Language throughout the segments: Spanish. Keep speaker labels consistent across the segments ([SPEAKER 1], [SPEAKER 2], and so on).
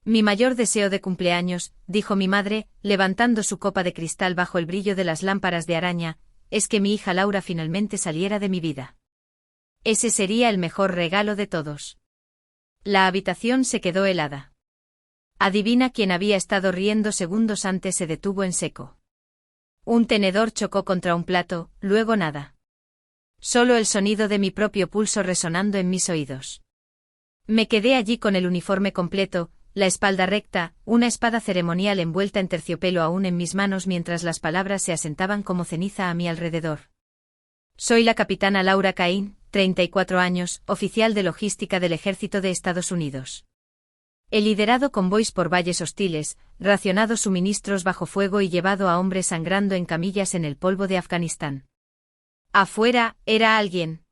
[SPEAKER 1] Mi mayor deseo de cumpleaños, dijo mi madre, levantando su copa de cristal bajo el brillo de las lámparas de araña, es que mi hija Laura finalmente saliera de mi vida. Ese sería el mejor regalo de todos. La habitación se quedó helada. Adivina quién había estado riendo segundos antes se detuvo en seco. Un tenedor chocó contra un plato, luego nada. Solo el sonido de mi propio pulso resonando en mis oídos. Me quedé allí con el uniforme completo, la espalda recta, una espada ceremonial envuelta en terciopelo aún en mis manos mientras las palabras se asentaban como ceniza a mi alrededor. Soy la capitana Laura Cain, 34 años, oficial de logística del Ejército de Estados Unidos. He liderado convoys por valles hostiles, racionado suministros bajo fuego y llevado a hombres sangrando en camillas en el polvo de Afganistán. Afuera, era alguien.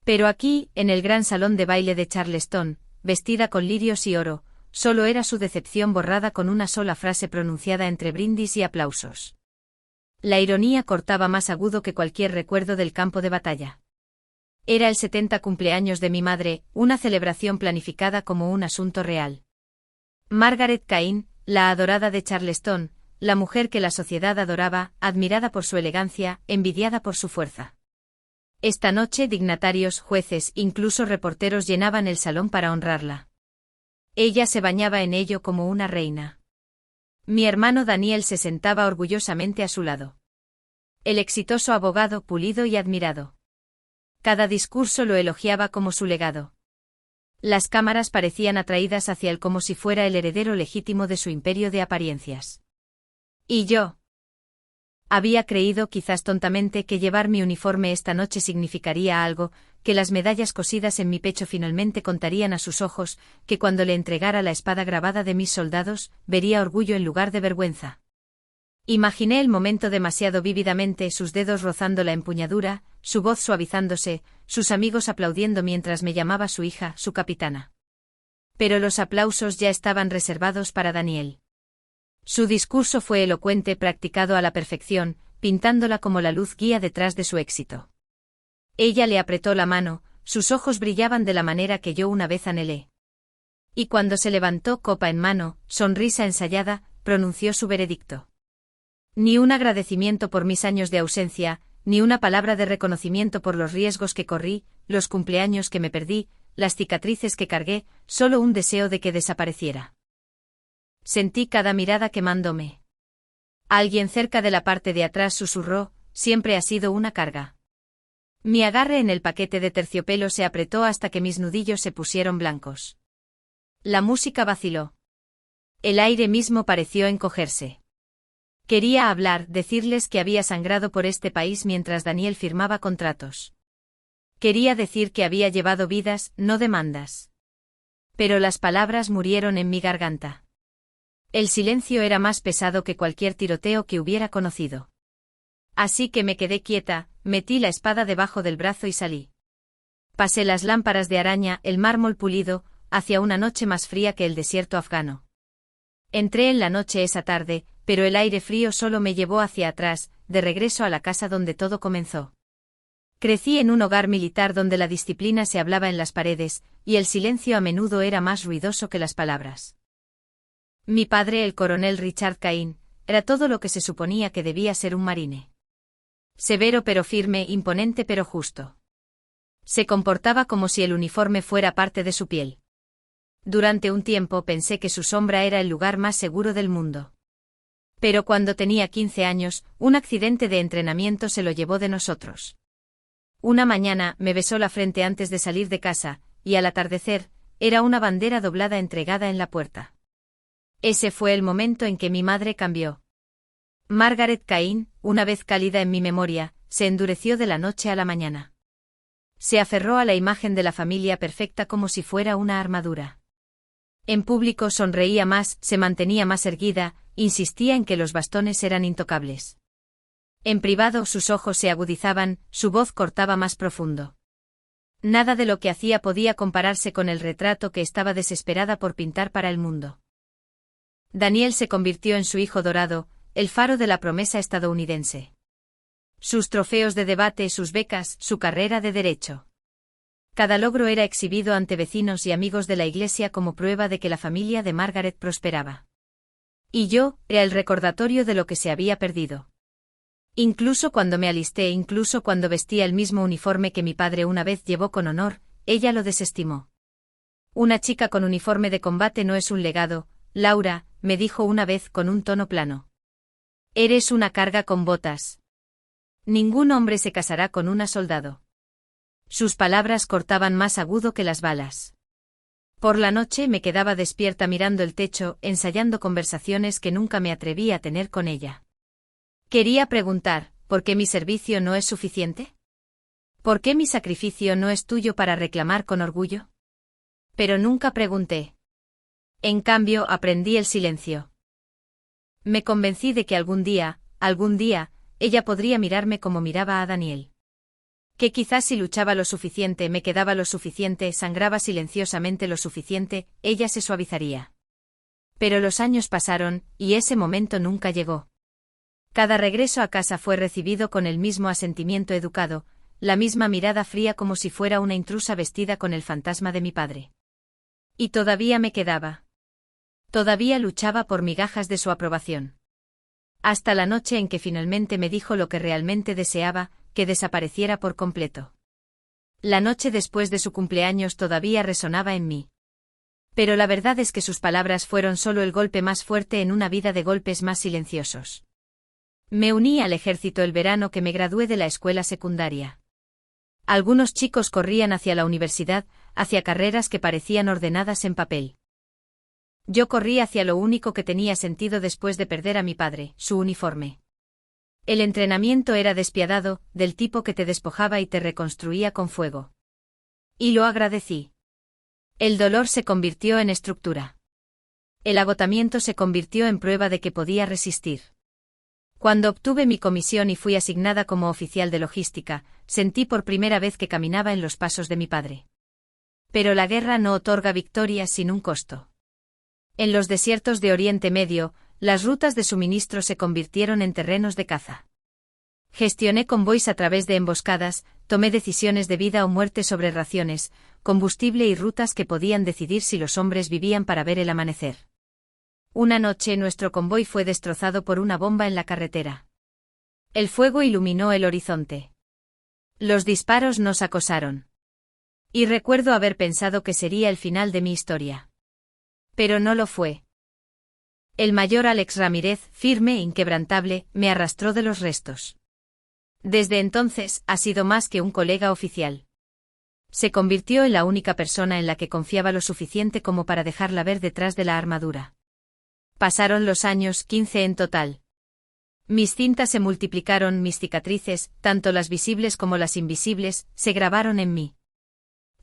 [SPEAKER 1] Pero aquí, en el gran salón de baile de Charleston, vestida con lirios y oro, solo era su decepción borrada con una sola frase pronunciada entre brindis y aplausos. La ironía cortaba más agudo que cualquier recuerdo del campo de batalla. Era el 70 cumpleaños de mi madre, una celebración planificada como un asunto real. Margaret Cain, la adorada de Charleston, la mujer que la sociedad adoraba, admirada por su elegancia, envidiada por su fuerza. Esta noche dignatarios, jueces, incluso reporteros llenaban el salón para honrarla. Ella se bañaba en ello como una reina. Mi hermano Daniel se sentaba orgullosamente a su lado. El exitoso abogado pulido y admirado. Cada discurso lo elogiaba como su legado. Las cámaras parecían atraídas hacia él como si fuera el heredero legítimo de su imperio de apariencias. ¿Y yo? Había creído, quizás tontamente, que llevar mi uniforme esta noche significaría algo, que las medallas cosidas en mi pecho finalmente contarían a sus ojos, que cuando le entregara la espada grabada de mis soldados, vería orgullo en lugar de vergüenza. Imaginé el momento demasiado vívidamente, sus dedos rozando la empuñadura, su voz suavizándose, sus amigos aplaudiendo mientras me llamaba su hija, su capitana. Pero los aplausos ya estaban reservados para Daniel. Su discurso fue elocuente, practicado a la perfección, pintándola como la luz guía detrás de su éxito. Ella le apretó la mano, sus ojos brillaban de la manera que yo una vez anhelé. Y cuando se levantó copa en mano, sonrisa ensayada, pronunció su veredicto. Ni un agradecimiento por mis años de ausencia, ni una palabra de reconocimiento por los riesgos que corrí, los cumpleaños que me perdí, las cicatrices que cargué, solo un deseo de que desapareciera. Sentí cada mirada quemándome. Alguien cerca de la parte de atrás susurró, siempre ha sido una carga. Mi agarre en el paquete de terciopelo se apretó hasta que mis nudillos se pusieron blancos. La música vaciló. El aire mismo pareció encogerse. Quería hablar, decirles que había sangrado por este país mientras Daniel firmaba contratos. Quería decir que había llevado vidas, no demandas. Pero las palabras murieron en mi garganta. El silencio era más pesado que cualquier tiroteo que hubiera conocido. Así que me quedé quieta, metí la espada debajo del brazo y salí. Pasé las lámparas de araña, el mármol pulido, hacia una noche más fría que el desierto afgano. Entré en la noche esa tarde, pero el aire frío solo me llevó hacia atrás, de regreso a la casa donde todo comenzó. Crecí en un hogar militar donde la disciplina se hablaba en las paredes, y el silencio a menudo era más ruidoso que las palabras. Mi padre, el coronel Richard Cain, era todo lo que se suponía que debía ser un marine. Severo pero firme, imponente pero justo. Se comportaba como si el uniforme fuera parte de su piel. Durante un tiempo pensé que su sombra era el lugar más seguro del mundo. Pero cuando tenía 15 años, un accidente de entrenamiento se lo llevó de nosotros. Una mañana me besó la frente antes de salir de casa, y al atardecer, era una bandera doblada entregada en la puerta. Ese fue el momento en que mi madre cambió. Margaret Cain, una vez cálida en mi memoria, se endureció de la noche a la mañana. Se aferró a la imagen de la familia perfecta como si fuera una armadura. En público sonreía más, se mantenía más erguida, insistía en que los bastones eran intocables. En privado sus ojos se agudizaban, su voz cortaba más profundo. Nada de lo que hacía podía compararse con el retrato que estaba desesperada por pintar para el mundo. Daniel se convirtió en su hijo dorado, el faro de la promesa estadounidense. Sus trofeos de debate, sus becas, su carrera de derecho. Cada logro era exhibido ante vecinos y amigos de la iglesia como prueba de que la familia de Margaret prosperaba. Y yo, era el recordatorio de lo que se había perdido. Incluso cuando me alisté, incluso cuando vestía el mismo uniforme que mi padre una vez llevó con honor, ella lo desestimó. Una chica con uniforme de combate no es un legado, Laura, me dijo una vez con un tono plano. Eres una carga con botas. Ningún hombre se casará con una soldado. Sus palabras cortaban más agudo que las balas. Por la noche me quedaba despierta mirando el techo, ensayando conversaciones que nunca me atreví a tener con ella. Quería preguntar, ¿por qué mi servicio no es suficiente? ¿Por qué mi sacrificio no es tuyo para reclamar con orgullo? Pero nunca pregunté. En cambio, aprendí el silencio. Me convencí de que algún día, ella podría mirarme como miraba a Daniel. Que quizás si luchaba lo suficiente, me quedaba lo suficiente, sangraba silenciosamente lo suficiente, ella se suavizaría. Pero los años pasaron, y ese momento nunca llegó. Cada regreso a casa fue recibido con el mismo asentimiento educado, la misma mirada fría como si fuera una intrusa vestida con el fantasma de mi padre. Y todavía me quedaba. Todavía luchaba por migajas de su aprobación. Hasta la noche en que finalmente me dijo lo que realmente deseaba, que desapareciera por completo. La noche después de su cumpleaños todavía resonaba en mí. Pero la verdad es que sus palabras fueron solo el golpe más fuerte en una vida de golpes más silenciosos. Me uní al ejército el verano que me gradué de la escuela secundaria. Algunos chicos corrían hacia la universidad, hacia carreras que parecían ordenadas en papel. Yo corrí hacia lo único que tenía sentido después de perder a mi padre, su uniforme. El entrenamiento era despiadado, del tipo que te despojaba y te reconstruía con fuego. Y lo agradecí. El dolor se convirtió en estructura. El agotamiento se convirtió en prueba de que podía resistir. Cuando obtuve mi comisión y fui asignada como oficial de logística, sentí por primera vez que caminaba en los pasos de mi padre. Pero la guerra no otorga victorias sin un costo. En los desiertos de Oriente Medio, las rutas de suministro se convirtieron en terrenos de caza. Gestioné convoys a través de emboscadas, tomé decisiones de vida o muerte sobre raciones, combustible y rutas que podían decidir si los hombres vivían para ver el amanecer. Una noche nuestro convoy fue destrozado por una bomba en la carretera. El fuego iluminó el horizonte. Los disparos nos acosaron. Y recuerdo haber pensado que sería el final de mi historia. Pero no lo fue. El mayor Alex Ramírez, firme e inquebrantable, me arrastró de los restos. Desde entonces, ha sido más que un colega oficial. Se convirtió en la única persona en la que confiaba lo suficiente como para dejarla ver detrás de la armadura. Pasaron los años, 15 en total. Mis cintas se multiplicaron, mis cicatrices, tanto las visibles como las invisibles, se grabaron en mí.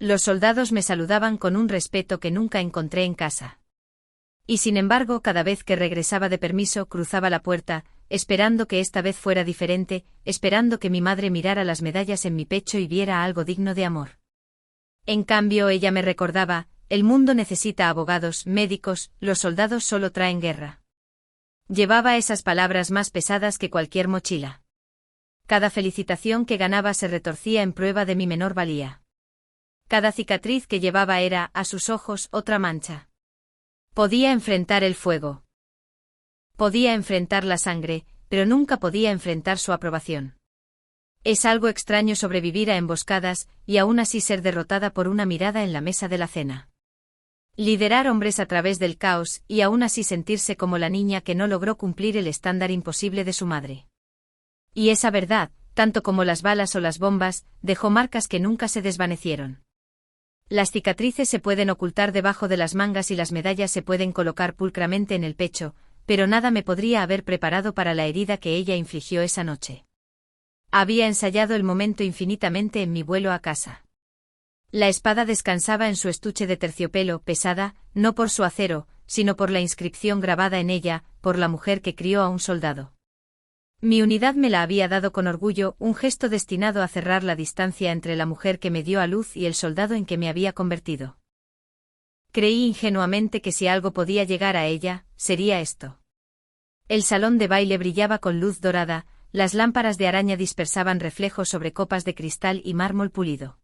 [SPEAKER 1] Los soldados me saludaban con un respeto que nunca encontré en casa. Y sin embargo, cada vez que regresaba de permiso cruzaba la puerta, esperando que esta vez fuera diferente, esperando que mi madre mirara las medallas en mi pecho y viera algo digno de amor. En cambio, ella me recordaba, el mundo necesita abogados, médicos, los soldados solo traen guerra. Llevaba esas palabras más pesadas que cualquier mochila. Cada felicitación que ganaba se retorcía en prueba de mi menor valía. Cada cicatriz que llevaba era, a sus ojos, otra mancha. Podía enfrentar el fuego. Podía enfrentar la sangre, pero nunca podía enfrentar su aprobación. Es algo extraño sobrevivir a emboscadas, y aún así ser derrotada por una mirada en la mesa de la cena. Liderar hombres a través del caos, y aún así sentirse como la niña que no logró cumplir el estándar imposible de su madre. Y esa verdad, tanto como las balas o las bombas, dejó marcas que nunca se desvanecieron. Las cicatrices se pueden ocultar debajo de las mangas y las medallas se pueden colocar pulcramente en el pecho, pero nada me podría haber preparado para la herida que ella infligió esa noche. Había ensayado el momento infinitamente en mi vuelo a casa. La espada descansaba en su estuche de terciopelo, pesada, no por su acero, sino por la inscripción grabada en ella, por la mujer que crió a un soldado. Mi unidad me la había dado con orgullo, un gesto destinado a cerrar la distancia entre la mujer que me dio a luz y el soldado en que me había convertido. Creí ingenuamente que si algo podía llegar a ella, sería esto. El salón de baile brillaba con luz dorada, las lámparas de araña dispersaban reflejos sobre copas de cristal y mármol pulido.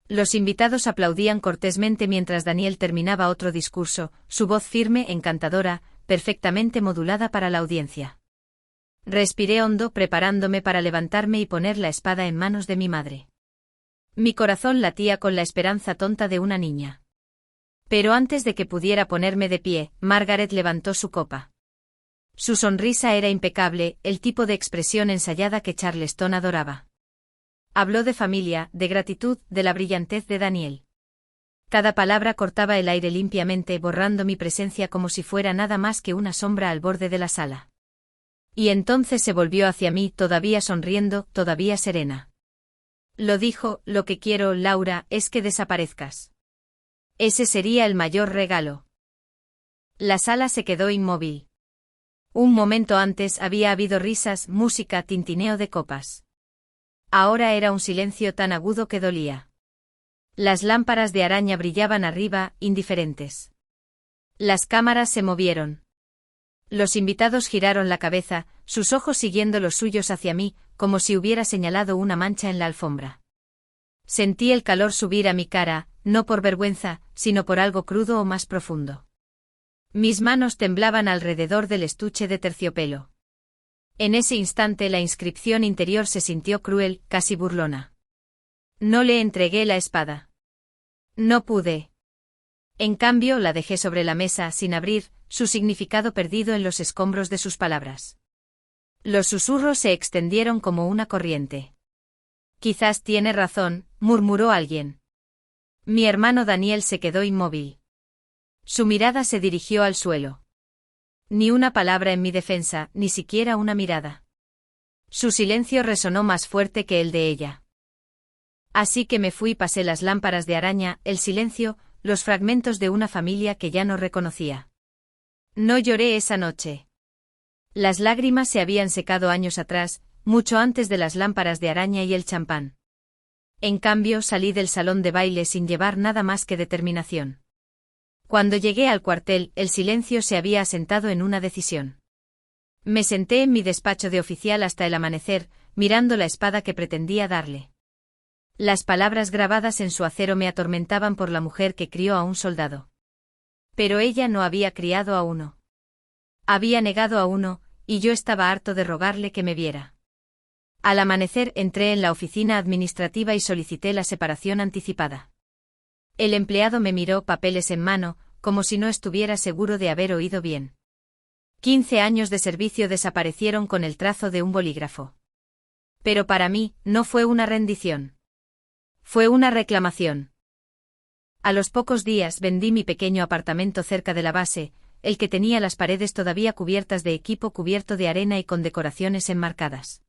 [SPEAKER 1] Los invitados aplaudían cortésmente mientras Daniel terminaba otro discurso, su voz firme, encantadora, perfectamente modulada para la audiencia. Respiré hondo preparándome para levantarme y poner la espada en manos de mi madre. Mi corazón latía con la esperanza tonta de una niña. Pero antes de que pudiera ponerme de pie, Margaret levantó su copa. Su sonrisa era impecable, el tipo de expresión ensayada que Charleston adoraba. Habló de familia, de gratitud, de la brillantez de Daniel. Cada palabra cortaba el aire limpiamente, borrando mi presencia como si fuera nada más que una sombra al borde de la sala. Y entonces se volvió hacia mí, todavía sonriendo, todavía serena. Lo dijo, lo que quiero, Laura, es que desaparezcas. Ese sería el mayor regalo. La sala se quedó inmóvil. Un momento antes había habido risas, música, tintineo de copas. Ahora era un silencio tan agudo que dolía. Las lámparas de araña brillaban arriba, indiferentes. Las cámaras se movieron. Los invitados giraron la cabeza, sus ojos siguiendo los suyos hacia mí, como si hubiera señalado una mancha en la alfombra. Sentí el calor subir a mi cara, no por vergüenza, sino por algo crudo o más profundo. Mis manos temblaban alrededor del estuche de terciopelo. En ese instante la inscripción interior se sintió cruel, casi burlona. No le entregué la espada. No pude. En cambio la dejé sobre la mesa sin abrir, su significado perdido en los escombros de sus palabras. Los susurros se extendieron como una corriente. Quizás tiene razón, murmuró alguien. Mi hermano Daniel se quedó inmóvil. Su mirada se dirigió al suelo. Ni una palabra en mi defensa, ni siquiera una mirada. Su silencio resonó más fuerte que el de ella. Así que me fui y pasé las lámparas de araña, el silencio, los fragmentos de una familia que ya no reconocía. No lloré esa noche. Las lágrimas se habían secado años atrás, mucho antes de las lámparas de araña y el champán. En cambio salí del salón de baile sin llevar nada más que determinación. Cuando llegué al cuartel, el silencio se había asentado en una decisión. Me senté en mi despacho de oficial hasta el amanecer, mirando la espada que pretendía darle. Las palabras grabadas en su acero me atormentaban por la mujer que crió a un soldado. Pero ella no había criado a uno. Había negado a uno, y yo estaba harto de rogarle que me viera. Al amanecer entré en la oficina administrativa y solicité la separación anticipada. El empleado me miró, papeles en mano, como si no estuviera seguro de haber oído bien. 15 años de servicio desaparecieron con el trazo de un bolígrafo. Pero para mí, no fue una rendición. Fue una reclamación. A los pocos días vendí mi pequeño apartamento cerca de la base, el que tenía las paredes todavía cubiertas de equipo cubierto de arena y con decoraciones enmarcadas.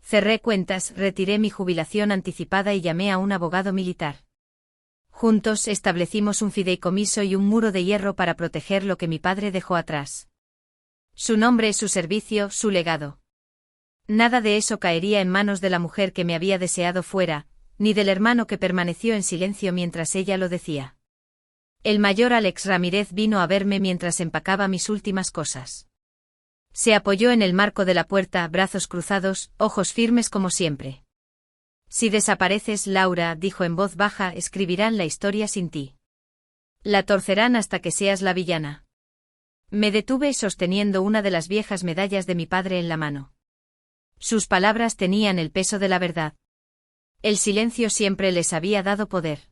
[SPEAKER 1] Cerré cuentas, retiré mi jubilación anticipada y llamé a un abogado militar. Juntos establecimos un fideicomiso y un muro de hierro para proteger lo que mi padre dejó atrás. Su nombre, su servicio, su legado. Nada de eso caería en manos de la mujer que me había deseado fuera, ni del hermano que permaneció en silencio mientras ella lo decía. El mayor Alex Ramírez vino a verme mientras empacaba mis últimas cosas. Se apoyó en el marco de la puerta, brazos cruzados, ojos firmes como siempre. Si desapareces, Laura, dijo en voz baja, escribirán la historia sin ti. La torcerán hasta que seas la villana. Me detuve sosteniendo una de las viejas medallas de mi padre en la mano. Sus palabras tenían el peso de la verdad. El silencio siempre les había dado poder.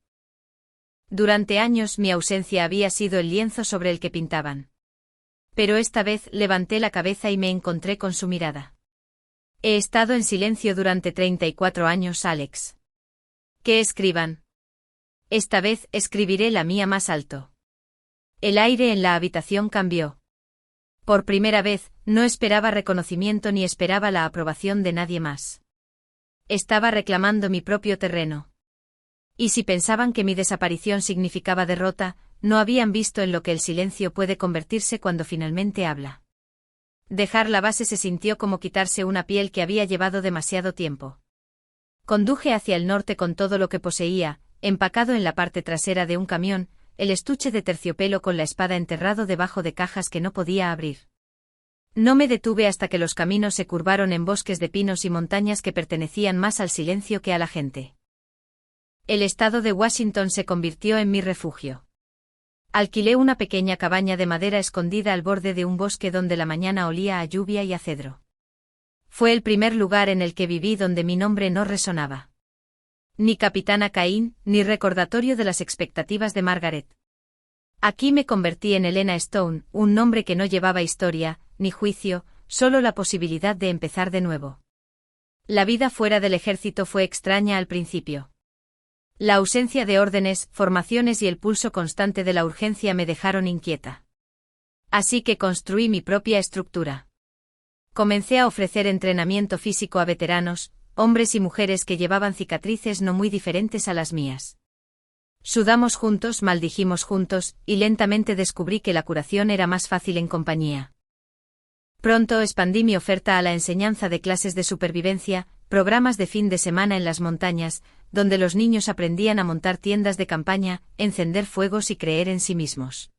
[SPEAKER 1] Durante años mi ausencia había sido el lienzo sobre el que pintaban. Pero esta vez levanté la cabeza y me encontré con su mirada. He estado en silencio durante 34 años, Alex. Que escriban. Esta vez escribiré la mía más alto. El aire en la habitación cambió. Por primera vez, no esperaba reconocimiento ni esperaba la aprobación de nadie más. Estaba reclamando mi propio terreno. Y si pensaban que mi desaparición significaba derrota, no habían visto en lo que el silencio puede convertirse cuando finalmente habla. Dejar la base se sintió como quitarse una piel que había llevado demasiado tiempo. Conduje hacia el norte con todo lo que poseía, empacado en la parte trasera de un camión, el estuche de terciopelo con la espada enterrado debajo de cajas que no podía abrir. No me detuve hasta que los caminos se curvaron en bosques de pinos y montañas que pertenecían más al silencio que a la gente. El estado de Washington se convirtió en mi refugio. Alquilé una pequeña cabaña de madera escondida al borde de un bosque donde la mañana olía a lluvia y a cedro. Fue el primer lugar en el que viví donde mi nombre no resonaba. Ni Capitana Cain, ni recordatorio de las expectativas de Margaret. Aquí me convertí en Helena Stone, un nombre que no llevaba historia, ni juicio, solo la posibilidad de empezar de nuevo. La vida fuera del ejército fue extraña al principio. La ausencia de órdenes, formaciones y el pulso constante de la urgencia me dejaron inquieta. Así que construí mi propia estructura. Comencé a ofrecer entrenamiento físico a veteranos, hombres y mujeres que llevaban cicatrices no muy diferentes a las mías. Sudamos juntos, maldijimos juntos, y lentamente descubrí que la curación era más fácil en compañía. Pronto expandí mi oferta a la enseñanza de clases de supervivencia, programas de fin de semana en las montañas, donde los niños aprendían a montar tiendas de campaña, encender fuegos y creer en sí mismos.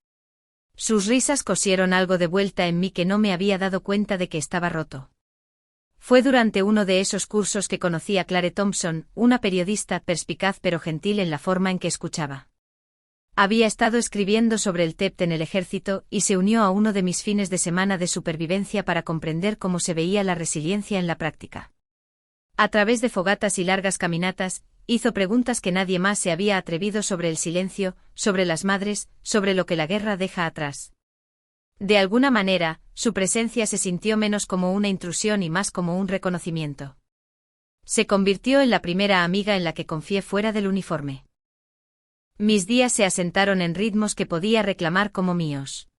[SPEAKER 1] Sus risas cosieron algo de vuelta en mí que no me había dado cuenta de que estaba roto. Fue durante uno de esos cursos que conocí a Clare Thompson, una periodista perspicaz pero gentil en la forma en que escuchaba. Había estado escribiendo sobre el TEPT en el ejército y se unió a uno de mis fines de semana de supervivencia para comprender cómo se veía la resiliencia en la práctica. A través de fogatas y largas caminatas, hizo preguntas que nadie más se había atrevido sobre el silencio, sobre las madres, sobre lo que la guerra deja atrás. De alguna manera, su presencia se sintió menos como una intrusión y más como un reconocimiento. Se convirtió en la primera amiga en la que confié fuera del uniforme. Mis días se asentaron en ritmos que podía reclamar como míos.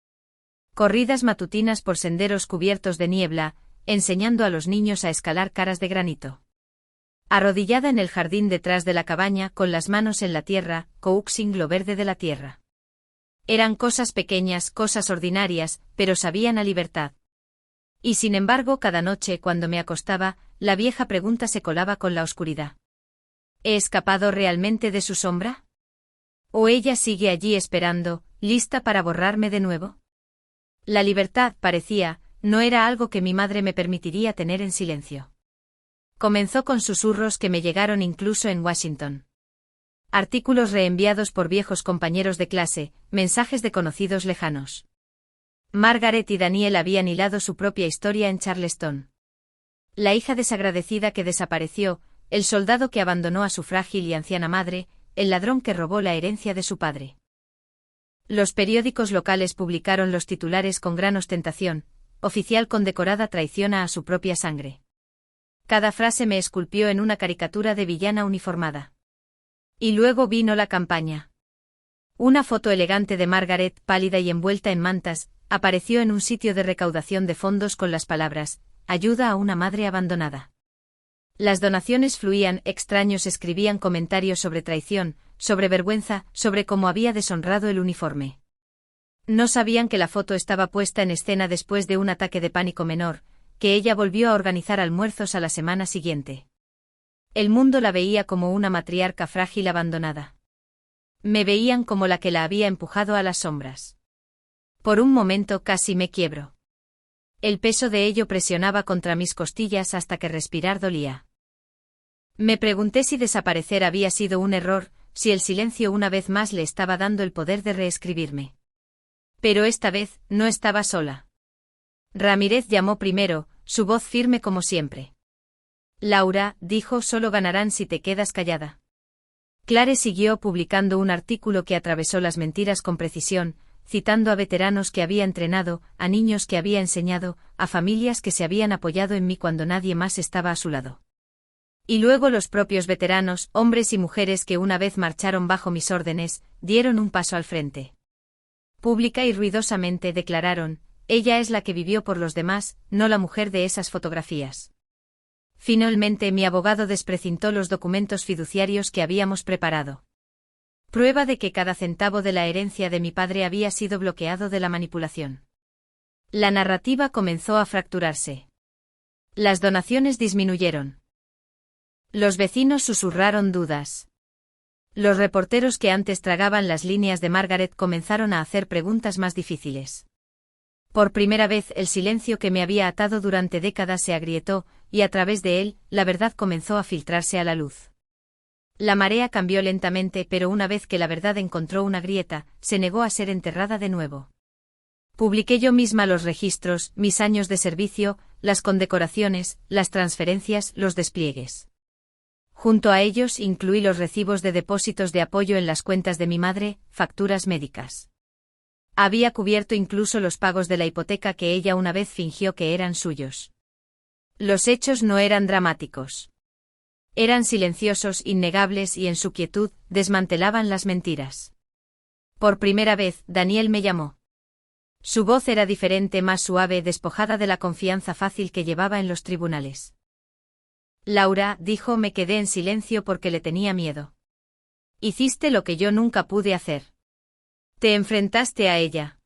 [SPEAKER 1] Corridas matutinas por senderos cubiertos de niebla, enseñando a los niños a escalar caras de granito. Arrodillada en el jardín detrás de la cabaña con las manos en la tierra, coaxing lo verde de la tierra. Eran cosas pequeñas, cosas ordinarias, pero sabían a libertad. Y sin embargo cada noche cuando me acostaba, la vieja pregunta se colaba con la oscuridad. ¿He escapado realmente de su sombra? ¿O ella sigue allí esperando, lista para borrarme de nuevo? La libertad, parecía, no era algo que mi madre me permitiría tener en silencio. Comenzó con susurros que me llegaron incluso en Washington. Artículos reenviados por viejos compañeros de clase, mensajes de conocidos lejanos. Margaret y Daniel habían hilado su propia historia en Charleston. La hija desagradecida que desapareció, el soldado que abandonó a su frágil y anciana madre, el ladrón que robó la herencia de su padre. Los periódicos locales publicaron los titulares con gran ostentación: oficial condecorada traiciona a su propia sangre. Cada frase me esculpió en una caricatura de villana uniformada. Y luego vino la campaña. Una foto elegante de Margaret, pálida y envuelta en mantas, apareció en un sitio de recaudación de fondos con las palabras: ayuda a una madre abandonada. Las donaciones fluían, extraños escribían comentarios sobre traición, sobre vergüenza, sobre cómo había deshonrado el uniforme. No sabían que la foto estaba puesta en escena después de un ataque de pánico menor, que ella volvió a organizar almuerzos a la semana siguiente. El mundo la veía como una matriarca frágil abandonada. Me veían como la que la había empujado a las sombras. Por un momento casi me quiebro. El peso de ello presionaba contra mis costillas hasta que respirar dolía. Me pregunté si desaparecer había sido un error, si el silencio una vez más le estaba dando el poder de reescribirme. Pero esta vez, no estaba sola. Ramírez llamó primero, su voz firme como siempre. Laura, dijo, solo ganarán si te quedas callada. Clare siguió publicando un artículo que atravesó las mentiras con precisión, citando a veteranos que había entrenado, a niños que había enseñado, a familias que se habían apoyado en mí cuando nadie más estaba a su lado. Y luego los propios veteranos, hombres y mujeres que una vez marcharon bajo mis órdenes, dieron un paso al frente. Pública y ruidosamente declararon: ella es la que vivió por los demás, no la mujer de esas fotografías. Finalmente mi abogado desprecintó los documentos fiduciarios que habíamos preparado. Prueba de que cada centavo de la herencia de mi padre había sido bloqueado de la manipulación. La narrativa comenzó a fracturarse. Las donaciones disminuyeron. Los vecinos susurraron dudas. Los reporteros que antes tragaban las líneas de Margaret comenzaron a hacer preguntas más difíciles. Por primera vez el silencio que me había atado durante décadas se agrietó, y a través de él, la verdad comenzó a filtrarse a la luz. La marea cambió lentamente, pero una vez que la verdad encontró una grieta, se negó a ser enterrada de nuevo. Publiqué yo misma los registros, mis años de servicio, las condecoraciones, las transferencias, los despliegues. Junto a ellos incluí los recibos de depósitos de apoyo en las cuentas de mi madre, facturas médicas. Había cubierto incluso los pagos de la hipoteca que ella una vez fingió que eran suyos. Los hechos no eran dramáticos. Eran silenciosos, innegables y en su quietud, desmantelaban las mentiras. Por primera vez, Daniel me llamó. Su voz era diferente, más suave, despojada de la confianza fácil que llevaba en los tribunales. Laura, dijo, me quedé en silencio porque le tenía miedo. Hiciste lo que yo nunca pude hacer. Te enfrentaste a ella.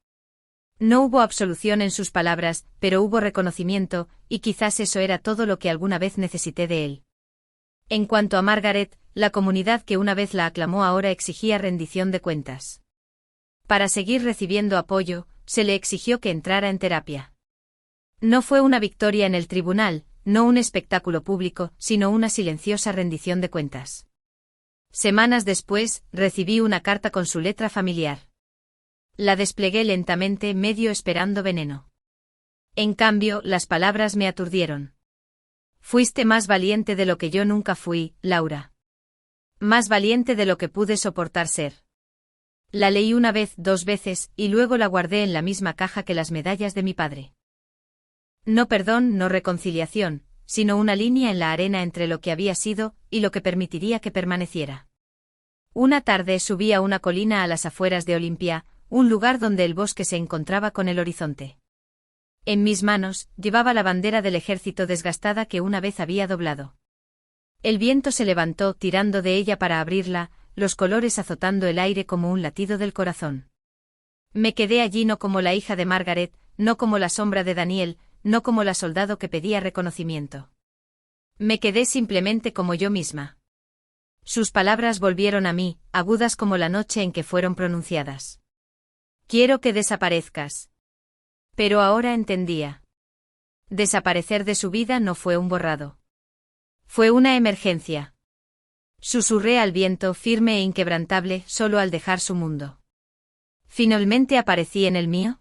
[SPEAKER 1] No hubo absolución en sus palabras, pero hubo reconocimiento, y quizás eso era todo lo que alguna vez necesité de él. En cuanto a Margaret, la comunidad que una vez la aclamó ahora exigía rendición de cuentas. Para seguir recibiendo apoyo, se le exigió que entrara en terapia. No fue una victoria en el tribunal, no un espectáculo público, sino una silenciosa rendición de cuentas. Semanas después, recibí una carta con su letra familiar. La desplegué lentamente, medio esperando veneno. En cambio, las palabras me aturdieron. Fuiste más valiente de lo que yo nunca fui, Laura. Más valiente de lo que pude soportar ser. La leí una vez, 2 veces, y luego la guardé en la misma caja que las medallas de mi padre. No perdón, no reconciliación, sino una línea en la arena entre lo que había sido y lo que permitiría que permaneciera. Una tarde subí a una colina a las afueras de Olimpia, un lugar donde el bosque se encontraba con el horizonte. En mis manos, llevaba la bandera del ejército desgastada que una vez había doblado. El viento se levantó tirando de ella para abrirla, los colores azotando el aire como un latido del corazón. Me quedé allí no como la hija de Margaret, no como la sombra de Daniel, no como la soldado que pedía reconocimiento. Me quedé simplemente como yo misma. Sus palabras volvieron a mí, agudas como la noche en que fueron pronunciadas. Quiero que desaparezcas. Pero ahora entendía. Desaparecer de su vida no fue un borrado. Fue una emergencia. Susurré al viento, firme e inquebrantable, solo al dejar su mundo. ¿Finalmente aparecí en el mío?